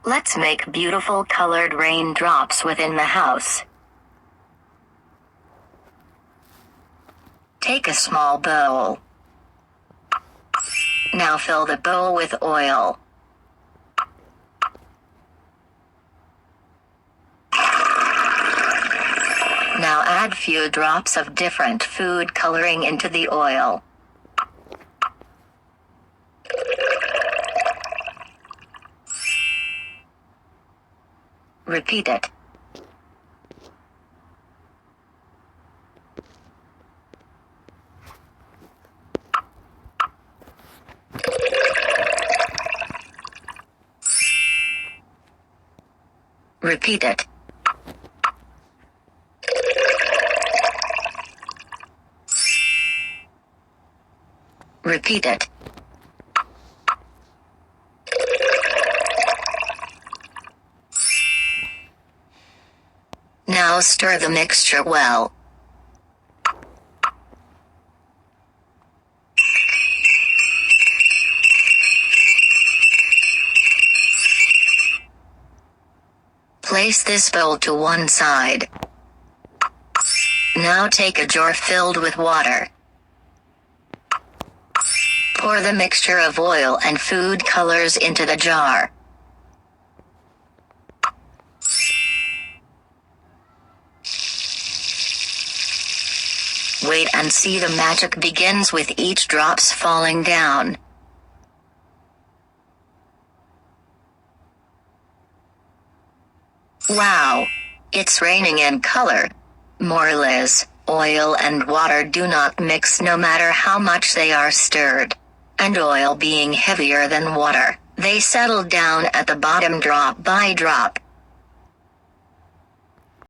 Let's make beautiful colored raindrops within the house. Take a small bowl. Now fill the bowl with oil. Now add few drops of different food coloring into the oil. Repeat it. Repeat it. Repeat it. Now stir the mixture well. Place this bowl to one side. Now take a jar filled with water. Pour the mixture of oil and food colors into the jar. Wait and see the magic begins with each drops falling down. Wow! It's raining in color. Morelis, oil and water do not mix no matter how much they are stirred. And oil being heavier than water, they settle down at the bottom drop by drop.